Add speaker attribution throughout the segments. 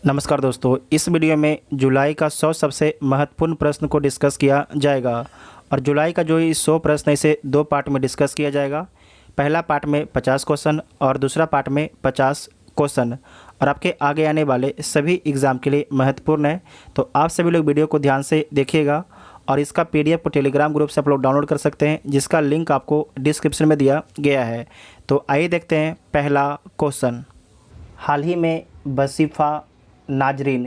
Speaker 1: नमस्कार दोस्तों, इस वीडियो में जुलाई का 100 सबसे महत्वपूर्ण प्रश्न को डिस्कस किया जाएगा। और जुलाई का जो ये 100 प्रश्न इसे दो पार्ट में डिस्कस किया जाएगा। पहला पार्ट में 50 क्वेश्चन और दूसरा पार्ट में 50 क्वेश्चन, और आपके आगे आने वाले सभी एग्ज़ाम के लिए महत्वपूर्ण है। तो आप सभी लोग वीडियो को ध्यान से देखिएगा और इसका PDF को टेलीग्राम ग्रुप से आप लोग डाउनलोड कर सकते हैं, जिसका लिंक आपको डिस्क्रिप्शन में दिया गया है। तो आइए देखते हैं पहला क्वेश्चन। हाल ही में वसीफ़ा नाजरीन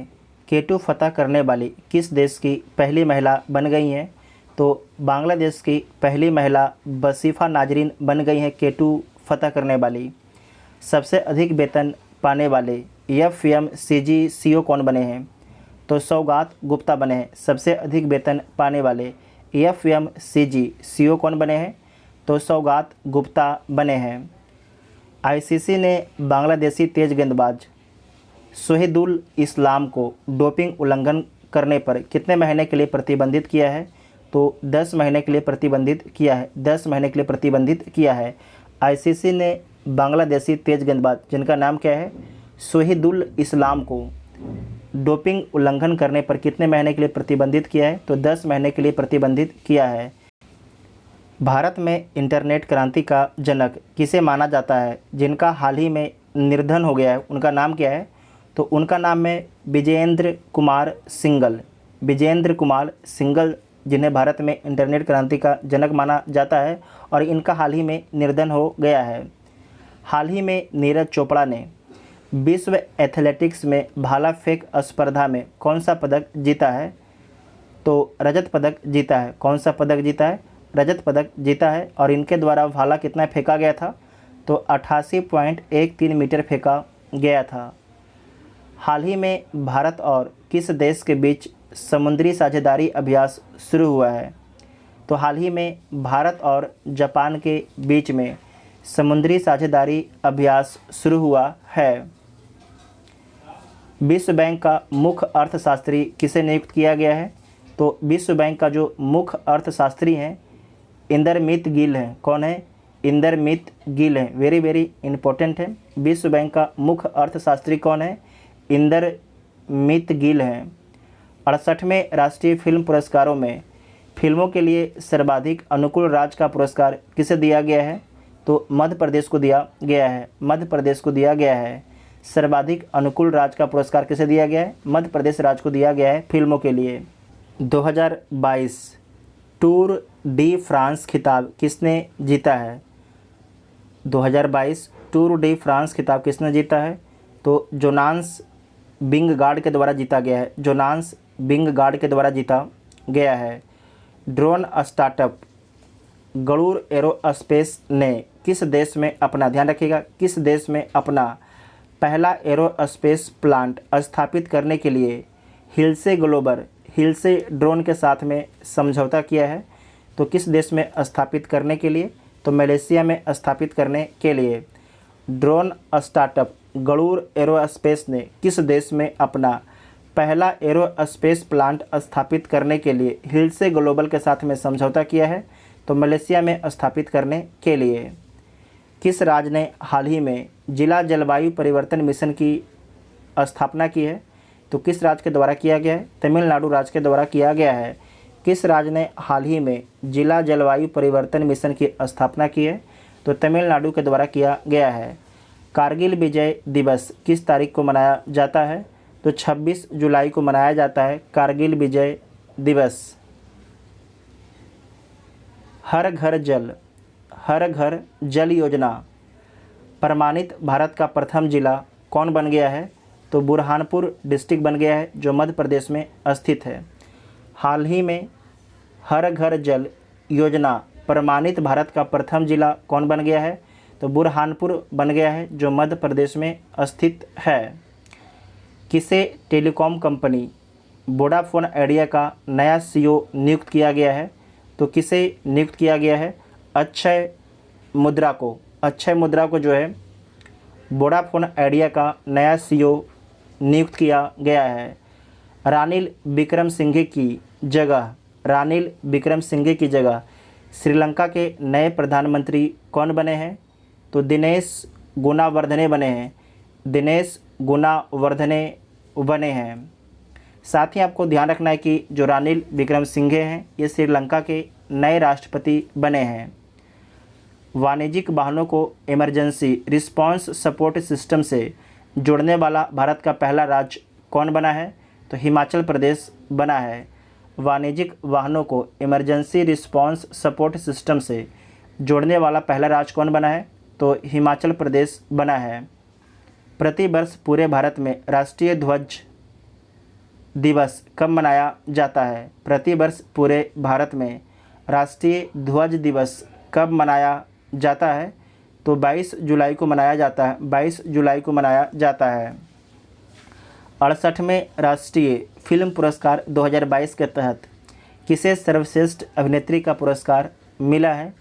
Speaker 1: केटू फतह करने वाली किस देश की पहली महिला बन गई हैं? तो बांग्लादेश की पहली महिला वसीफ़ा नाजरीन बन गई हैं केटू फतह करने वाली। सबसे अधिक वेतन पाने वाले FMCG CEO कौन बने हैं? तो सौगात गुप्ता बने हैं। सबसे अधिक वेतन पाने वाले FMCG CEO कौन बने हैं? तो सौगात गुप्ता बने हैं। ICC ने बांग्लादेशी तेज गेंदबाज शोहिदुल इस्लाम को डोपिंग उल्लंघन करने पर कितने महीने के लिए प्रतिबंधित किया है? तो 10 महीने के लिए प्रतिबंधित किया है। 10 महीने के लिए प्रतिबंधित किया है। ICC ने बांग्लादेशी तेज गेंदबाज जिनका नाम क्या है, शोहिदुल इस्लाम को डोपिंग उल्लंघन करने पर कितने महीने के लिए प्रतिबंधित किया है? तो 10 महीने के लिए प्रतिबंधित किया है। भारत में इंटरनेट क्रांति का जनक किसे माना जाता है? जिनका हाल ही में निधन हो गया है, उनका नाम क्या है? तो उनका नाम है विजयेंद्र कुमार सिंघल। विजयेंद्र कुमार सिंघल, जिन्हें भारत में इंटरनेट क्रांति का जनक माना जाता है, और इनका हाल ही में निधन हो गया है। हाल ही में नीरज चोपड़ा ने विश्व एथलेटिक्स में भाला फेंक स्पर्धा में कौन सा पदक जीता है? तो रजत पदक जीता है। कौन सा पदक जीता है? रजत पदक जीता है। और इनके द्वारा भाला कितना फेंका गया था? तो 88.13 मीटर फेंका गया था। हाल ही में भारत और किस देश के बीच समुद्री साझेदारी अभ्यास शुरू हुआ है? तो हाल ही में भारत और जापान के बीच में समुद्री साझेदारी अभ्यास शुरू हुआ है। विश्व बैंक का मुख्य अर्थशास्त्री किसे नियुक्त किया गया है? तो विश्व बैंक का जो मुख्य अर्थशास्त्री हैं इंदरमित गिल हैं। कौन है? इंदरमित गिल हैं। वेरी इंपॉर्टेंट है। विश्व बैंक का मुख्य अर्थशास्त्री कौन है? इंदरमित गिल हैं। 68वें राष्ट्रीय फिल्म पुरस्कारों में फिल्मों के लिए सर्वाधिक अनुकूल राज्य का पुरस्कार किसे दिया गया है? तो मध्य प्रदेश को दिया गया है। मध्य प्रदेश को दिया गया है। सर्वाधिक अनुकूल राज्य का पुरस्कार किसे दिया गया है? मध्य प्रदेश राज्य को दिया गया है फिल्मों के लिए। 2022 टूर डी फ्रांस खिताब किसने जीता है? 2022 टूर डी फ्रांस खिताब किसने जीता है? तो जोनास विंगगार्ड के द्वारा जीता गया है। जोनास विंगगार्ड के द्वारा जीता गया है। ड्रोन स्टार्टअप गरुड़ एरोस्पेस ने किस देश में अपना, ध्यान रखिएगा, किस देश में अपना पहला एरोस्पेस प्लांट स्थापित करने के लिए हिल्से ड्रोन के साथ में समझौता किया है? तो किस देश में स्थापित करने के लिए? तो मलेशिया में स्थापित करने के लिए। ड्रोन स्टार्टअप गरुड़ एरोस्पेस ने किस देश में अपना पहला एरोस्पेस प्लांट स्थापित करने के लिए हिल्से ग्लोबल के साथ में समझौता किया है? तो मलेशिया में स्थापित करने के लिए। किस राज्य ने हाल ही में जिला जलवायु परिवर्तन मिशन की स्थापना की है? तो किस राज्य के द्वारा किया गया है? तमिलनाडु राज्य के द्वारा किया गया है। किस राज्य ने हाल ही में जिला जलवायु परिवर्तन मिशन की स्थापना की है? तो तमिलनाडु के द्वारा किया गया है। कारगिल विजय दिवस किस तारीख को मनाया जाता है? तो 26 जुलाई को मनाया जाता है कारगिल विजय दिवस। हर घर जल योजना प्रमाणित भारत का प्रथम जिला कौन बन गया है? तो बुरहानपुर डिस्ट्रिक्ट बन गया है, जो मध्य प्रदेश में स्थित है। हाल ही में हर घर जल योजना प्रमाणित भारत का प्रथम जिला कौन बन गया है? तो बुरहानपुर बन गया है, जो मध्य प्रदेश में स्थित है। किसे टेलीकॉम कंपनी वोडाफोन आइडिया का नया CEO नियुक्त किया गया है? तो किसे नियुक्त किया गया है? अक्षय मुद्रा को। अक्षय मुद्रा को जो है वोडाफोन आइडिया का नया CEO नियुक्त किया गया है। रानिल विक्रमसिंघे की जगह श्रीलंका के नए प्रधानमंत्री कौन बने हैं? तो दिनेश गुणावर्धने बने हैं। दिनेश गुणावर्धने बने हैं। साथ ही आपको ध्यान रखना है कि जो रानिल विक्रमसिंघे हैं ये श्रीलंका के नए राष्ट्रपति बने हैं। वाणिज्यिक वाहनों को इमरजेंसी रिस्पांस सपोर्ट सिस्टम से जोड़ने वाला भारत का पहला राज्य कौन बना है? तो हिमाचल प्रदेश बना है। वाणिज्यिक वाहनों को इमरजेंसी रिस्पांस सपोर्ट सिस्टम से जोड़ने वाला पहला राज्य कौन बना है? तो हिमाचल प्रदेश बना है। प्रतिवर्ष पूरे भारत में राष्ट्रीय ध्वज दिवस कब मनाया जाता है? प्रतिवर्ष पूरे भारत में राष्ट्रीय ध्वज दिवस कब मनाया जाता है? तो 22 जुलाई को मनाया जाता है। 22 जुलाई को मनाया जाता है। 68वें राष्ट्रीय फिल्म पुरस्कार 2022 के तहत किसे सर्वश्रेष्ठ अभिनेत्री का पुरस्कार मिला है?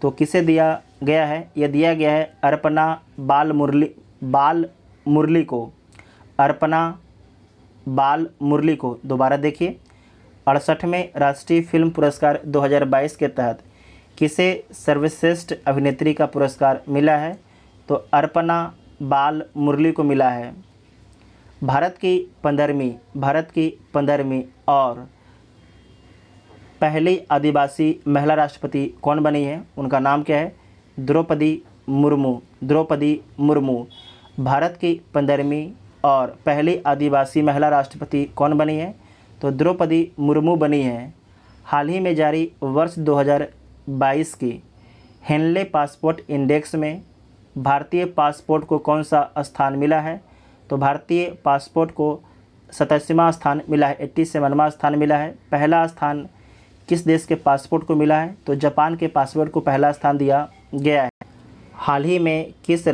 Speaker 1: तो किसे दिया गया है? यह दिया गया है अर्पणा बाल मुरली को। अर्पणा बाल मुरली को। दोबारा देखिए, 68वें राष्ट्रीय फिल्म पुरस्कार 2022 के तहत किसे सर्वश्रेष्ठ अभिनेत्री का पुरस्कार मिला है? तो अर्पणा बाल मुरली को मिला है। भारत की 15वीं और पहली आदिवासी महिला राष्ट्रपति कौन बनी है? उनका नाम क्या है? द्रौपदी मुर्मू। भारत की 15वीं और पहली आदिवासी महिला राष्ट्रपति कौन बनी है? तो द्रौपदी मुर्मू बनी है। हाल ही में जारी वर्ष 2022 की हेनले पासपोर्ट इंडेक्स में भारतीय पासपोर्ट को कौन सा स्थान मिला है? तो भारतीय पासपोर्ट को 87वां स्थान मिला है, 87वां स्थान मिला है। पहला स्थान किस देश के पासपोर्ट को मिला है? तो जापान के पासपोर्ट को पहला स्थान दिया गया है। हाल ही में किस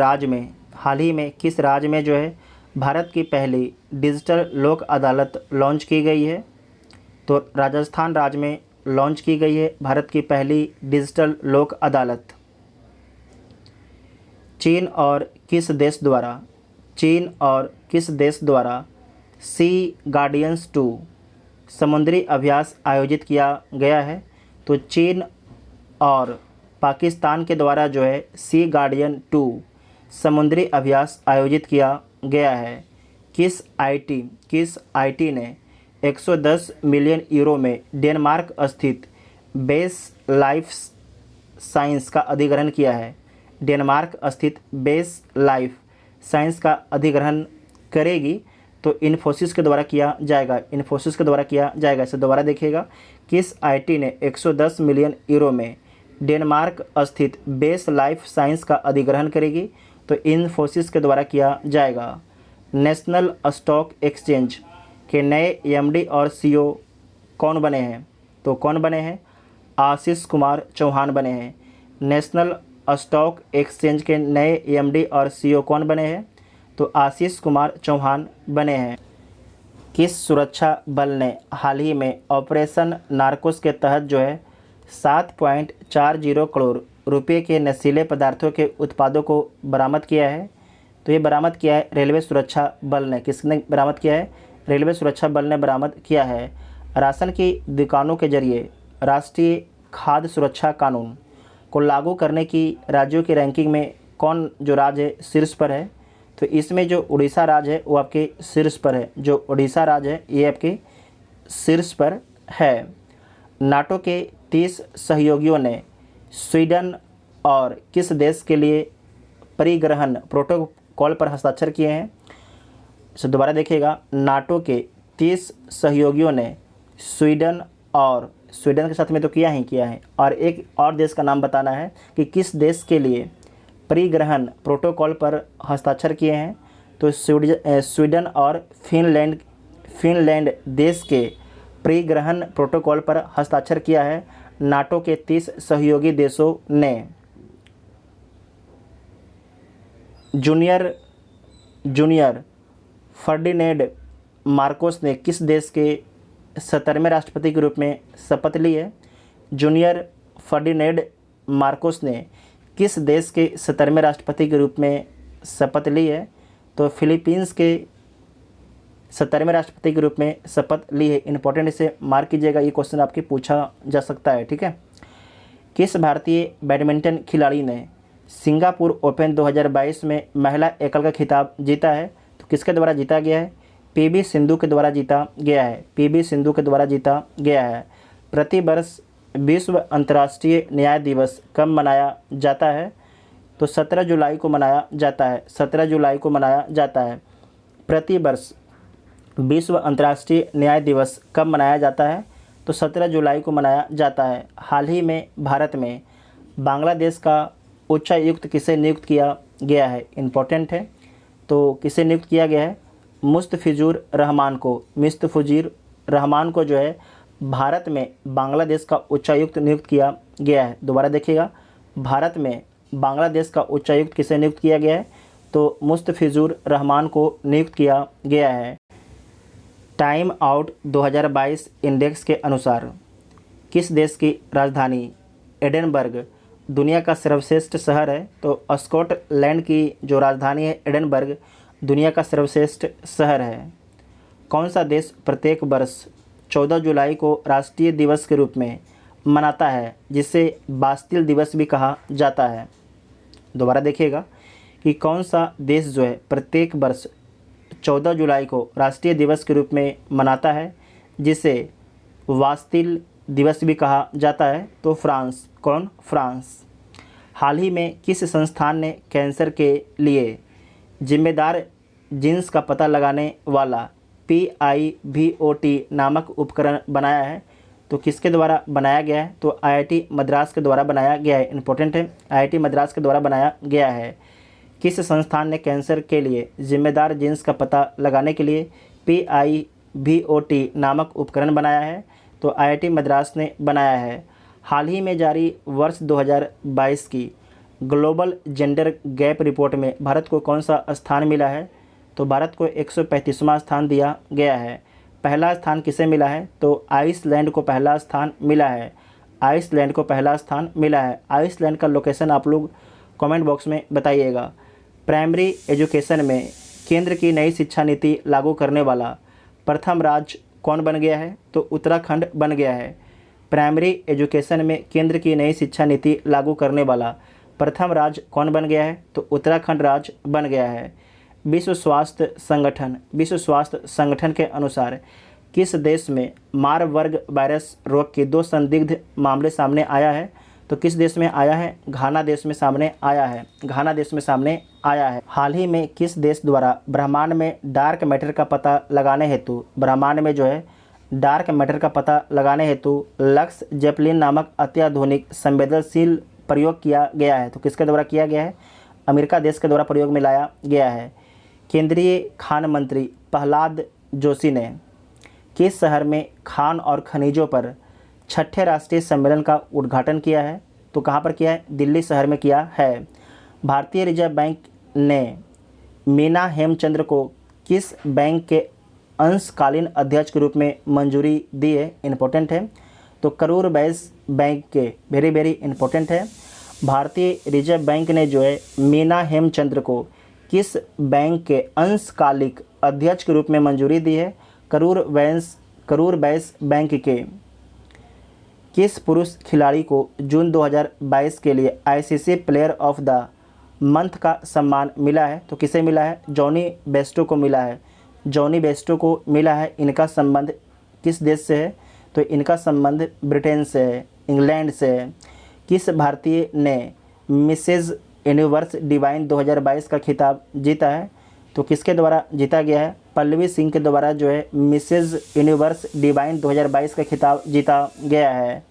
Speaker 1: राज्य में जो है भारत की पहली डिजिटल लोक अदालत लॉन्च की गई है? तो राजस्थान राज्य में लॉन्च की गई है भारत की पहली डिजिटल लोक अदालत। चीन और किस देश द्वारा सी गार्डियंस 2 समुद्री अभ्यास आयोजित किया गया है? तो चीन और पाकिस्तान के द्वारा जो है सी गार्डियन 2 समुद्री अभ्यास आयोजित किया गया है। किस आईटी ने 110 मिलियन यूरो में डेनमार्क स्थित बेस लाइफ साइंस का अधिग्रहण किया है? डेनमार्क स्थित बेस लाइफ साइंस का अधिग्रहण करेगी तो इन्फोसिस के द्वारा किया जाएगा। इसे दोबारा देखिएगा। किस आईटी ने 110 मिलियन यूरो में डेनमार्क स्थित बेस लाइफ साइंस का अधिग्रहण करेगी? तो इन्फोसिस के द्वारा किया जाएगा। नेशनल स्टॉक एक्सचेंज के नए एमडी और सीईओ कौन बने हैं? तो कौन बने हैं? आशीष कुमार चौहान बने हैं। नेशनल स्टॉक एक्सचेंज के नए एमडी और सीईओ कौन बने हैं? तो आशीष कुमार चौहान बने हैं। किस सुरक्षा बल ने हाल ही में ऑपरेशन नार्कोस के तहत जो है 7.40 करोड़ रुपए के नशीले पदार्थों के उत्पादों को बरामद किया है? तो ये बरामद किया है रेलवे सुरक्षा बल ने। किसने बरामद किया है? रेलवे सुरक्षा बल ने बरामद किया है। राशन की दुकानों के जरिए राष्ट्रीय खाद्य सुरक्षा कानून को लागू करने की राज्यों की रैंकिंग में कौन जो राज्य है शीर्ष पर है? तो इसमें जो उड़ीसा राज्य है वो आपके शीर्ष पर है। जो उड़ीसा राज्य है ये आपके शीर्ष पर है। नाटो के 30 सहयोगियों ने स्वीडन और किस देश के लिए परिग्रहण प्रोटोकॉल पर हस्ताक्षर किए हैं? इसे दोबारा देखिएगा। नाटो के 30 सहयोगियों ने स्वीडन के साथ में तो किया है और एक और देश का नाम बताना है कि किस देश के लिए परिग्रहण प्रोटोकॉल पर हस्ताक्षर किए हैं। तो स्वीडन और फिनलैंड देश के परिग्रहण प्रोटोकॉल पर हस्ताक्षर किया है नाटो के 30 सहयोगी देशों ने। जूनियर फर्डिनेंड मार्कोस ने किस देश के 17वें राष्ट्रपति के रूप में शपथ ली है? जूनियर फर्डिनेंड मार्कोस ने किस देश के 17वें राष्ट्रपति के रूप में शपथ ली है? तो फिलीपींस के 17वें राष्ट्रपति के रूप में शपथ ली है। इंपॉर्टेंट, इसे मार्क कीजिएगा, ये क्वेश्चन आपके पूछा जा सकता है। ठीक है। किस भारतीय बैडमिंटन खिलाड़ी ने सिंगापुर ओपन 2022 में महिला एकल का खिताब जीता है? तो किसके द्वारा जीता गया है? पीवी सिंधु के द्वारा जीता गया है। पीवी सिंधु के द्वारा जीता गया है। प्रतिवर्ष विश्व अंतर्राष्ट्रीय न्याय दिवस कब मनाया जाता है? तो 17 जुलाई को मनाया जाता है। 17 जुलाई को मनाया जाता है। प्रतिवर्ष विश्व अंतर्राष्ट्रीय न्याय दिवस कब मनाया जाता है? तो 17 जुलाई को मनाया जाता है। हाल ही में भारत में बांग्लादेश का उच्चायुक्त किसे नियुक्त किया गया है? इम्पोर्टेंट है। तो किसे नियुक्त किया गया है? मुस्तफिजुर रहमान को। मुस्तफिजुर रहमान को जो है भारत में बांग्लादेश का उच्चायुक्त नियुक्त किया गया है। दोबारा देखिएगा, भारत में बांग्लादेश का उच्चायुक्त किसे नियुक्त किया गया है? तो मुस्तफिजुर रहमान को नियुक्त किया गया है। टाइम आउट 2022 इंडेक्स के अनुसार किस देश की राजधानी एडिनबर्ग दुनिया का सर्वश्रेष्ठ शहर है? तो स्कॉटलैंड की जो राजधानी है एडिनबर्ग दुनिया का सर्वश्रेष्ठ शहर है। कौन सा देश प्रत्येक वर्ष 14 जुलाई को राष्ट्रीय दिवस के रूप में मनाता है, जिसे बास्तिल दिवस भी कहा जाता है? दोबारा देखिएगा कि कौन सा देश जो है प्रत्येक वर्ष 14 जुलाई को राष्ट्रीय दिवस के रूप में मनाता है, जिसे बास्तिल दिवस भी कहा जाता है? तो फ्रांस। कौन? फ्रांस। हाल ही में किस संस्थान ने कैंसर के लिए जिम्मेदार जीन्स का पता लगाने वाला PIVOT नामक उपकरण बनाया है? तो किसके द्वारा बनाया गया है? तो IIT मद्रास के द्वारा बनाया गया है। इम्पोर्टेंट है, IIT मद्रास के द्वारा बनाया गया है। किस संस्थान ने कैंसर के लिए जिम्मेदार जीन्स का पता लगाने के लिए PIVOT नामक उपकरण बनाया है? तो IIT मद्रास ने बनाया है। हाल ही में जारी वर्ष 2022 की ग्लोबल जेंडर गैप रिपोर्ट में भारत को कौन सा स्थान मिला है? तो भारत को 135वां स्थान दिया गया है। पहला स्थान किसे मिला है? तो आइसलैंड को पहला स्थान मिला है। आइसलैंड को पहला स्थान मिला है। आइसलैंड का लोकेशन आप लोग कमेंट बॉक्स में बताइएगा। प्राइमरी एजुकेशन में केंद्र की नई शिक्षा नीति लागू करने वाला प्रथम राज्य कौन बन गया है? तो उत्तराखंड बन गया है। प्राइमरी एजुकेशन में केंद्र की नई शिक्षा नीति लागू करने वाला प्रथम राज्य कौन बन गया है? तो उत्तराखंड राज्य बन गया है। विश्व स्वास्थ्य संगठन के अनुसार किस देश में मारबर्ग वायरस रोग के 2 संदिग्ध मामले सामने आया है? तो किस देश में आया है? घाना देश में सामने आया है। घाना देश में सामने आया है। हाल ही में किस देश द्वारा ब्रह्मांड में डार्क मैटर का पता लगाने हेतु लक्स जेपलिन नामक अत्याधुनिक संवेदनशील प्रयोग किया गया है? तो किसके द्वारा किया गया है? अमेरिका देश के द्वारा प्रयोग में लाया गया है। केंद्रीय खान मंत्री प्रहलाद जोशी ने किस शहर में खान और खनिजों पर 6ठे राष्ट्रीय सम्मेलन का उद्घाटन किया है? तो कहाँ पर किया है? दिल्ली शहर में किया है। भारतीय रिजर्व बैंक ने मीना हेमचंद्र को किस बैंक के अंशकालीन अध्यक्ष के रूप में मंजूरी दी है? इम्पोर्टेंट है। तो करूर वैश्य बैंक के, वेरी इम्पोर्टेंट है। भारतीय रिजर्व बैंक ने जो है मीना हेमचंद्र को किस बैंक के अंशकालिक अध्यक्ष के रूप में मंजूरी दी है? करूर वैश्य बैंक के किस पुरुष खिलाड़ी को जून 2022 के लिए ICC player of the month का सम्मान मिला है? तो किसे मिला है? जॉनी बेस्टो को मिला है। जॉनी बेस्टो को मिला है। इनका संबंध किस देश से है? तो इनका संबंध ब्रिटेन से है, इंग्लैंड से है। किस भारतीय ने मिसेज यूनिवर्स डिवाइन 2022 का खिताब जीता है? तो किसके द्वारा जीता गया है? पल्लवी सिंह के द्वारा जो है मिसेज यूनिवर्स डिवाइन 2022 का खिताब जीता गया है।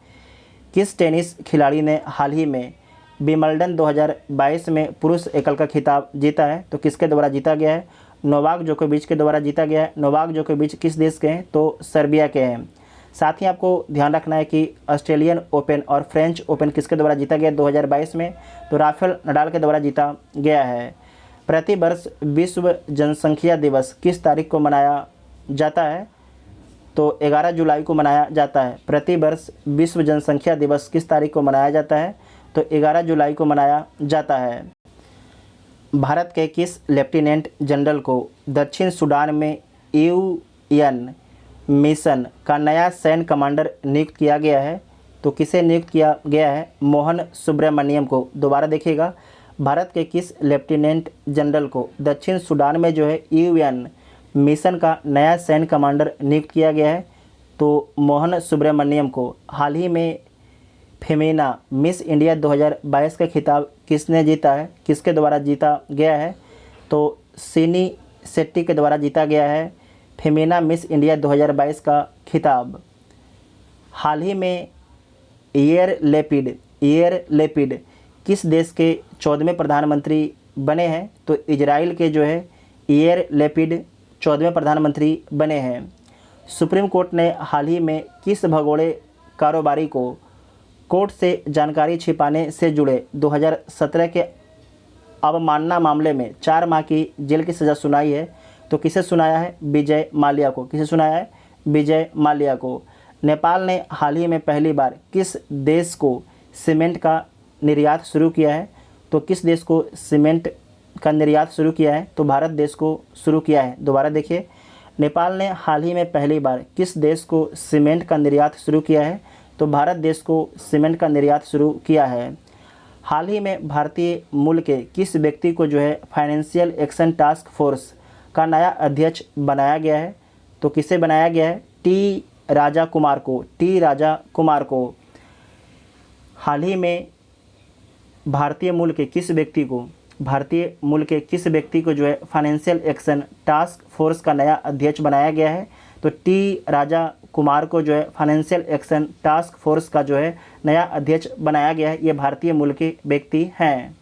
Speaker 1: किस टेनिस खिलाड़ी ने हाल ही में विंबलडन 2022 में पुरुष एकल का खिताब जीता है? तो किसके द्वारा जीता गया है? नोवाक जोकोविच के द्वारा जीता गया है। नोवाक जोकोविच किस देश के हैं? तो सर्बिया के हैं। साथ ही आपको ध्यान रखना है कि ऑस्ट्रेलियन ओपन और फ्रेंच ओपन किसके द्वारा जीता गया 2022 में? तो राफेल नडाल के द्वारा जीता गया है। प्रतिवर्ष विश्व जनसंख्या दिवस किस तारीख को मनाया जाता है? तो 11 जुलाई को मनाया जाता है। प्रतिवर्ष विश्व जनसंख्या दिवस किस तारीख को मनाया जाता है? तो 11 जुलाई को मनाया जाता है। भारत के किस लेफ्टिनेंट जनरल को दक्षिण सूडान में UN मिशन का नया सैन्य कमांडर नियुक्त किया गया है? तो किसे नियुक्त किया गया है? मोहन सुब्रमण्यम को। दोबारा देखिएगा, भारत के किस लेफ्टिनेंट जनरल को दक्षिण सूडान में जो है UN मिशन का नया सैन्य कमांडर नियुक्त किया गया है? तो मोहन सुब्रमण्यम को। हाल ही में फेमिना मिस इंडिया 2022 का खिताब किसने जीता है, किसके द्वारा जीता गया है? तो सिनी शेट्टी के द्वारा जीता गया है फेमिना मिस इंडिया 2022 का खिताब। हाल ही में याइर लैपिड किस देश के 14वें प्रधानमंत्री बने हैं? तो इजराइल के जो है याइर लैपिड 14वें प्रधानमंत्री बने हैं। सुप्रीम कोर्ट ने हाल ही में किस भगोड़े कारोबारी को कोर्ट से जानकारी छिपाने से जुड़े 2017 के अवमानना मामले में 4 माह की जेल की सज़ा सुनाई है? तो किसे सुनाया है? विजय माल्या को। किसे सुनाया है? विजय माल्या को। नेपाल ने हाल ही में पहली बार किस देश को सीमेंट का निर्यात शुरू किया है? तो किस देश को सीमेंट का निर्यात शुरू किया है? तो भारत देश को शुरू किया है। दोबारा देखिए, नेपाल ने हाल ही में पहली बार किस देश को सीमेंट का निर्यात शुरू किया है? तो भारत देश को सीमेंट का निर्यात शुरू किया है। हाल ही में भारतीय मूल के किस व्यक्ति को जो है फाइनेंशियल एक्शन टास्क फोर्स का नया अध्यक्ष बनाया गया है? तो किसे बनाया गया है? टी राजा कुमार को। हाल ही में भारतीय मूल के किस व्यक्ति को जो है फाइनेंशियल एक्शन टास्क फोर्स का नया अध्यक्ष बनाया गया है? तो टी राजा कुमार को जो है फाइनेंशियल एक्शन टास्क फोर्स का जो है नया अध्यक्ष बनाया गया है। ये भारतीय मूल के व्यक्ति हैं।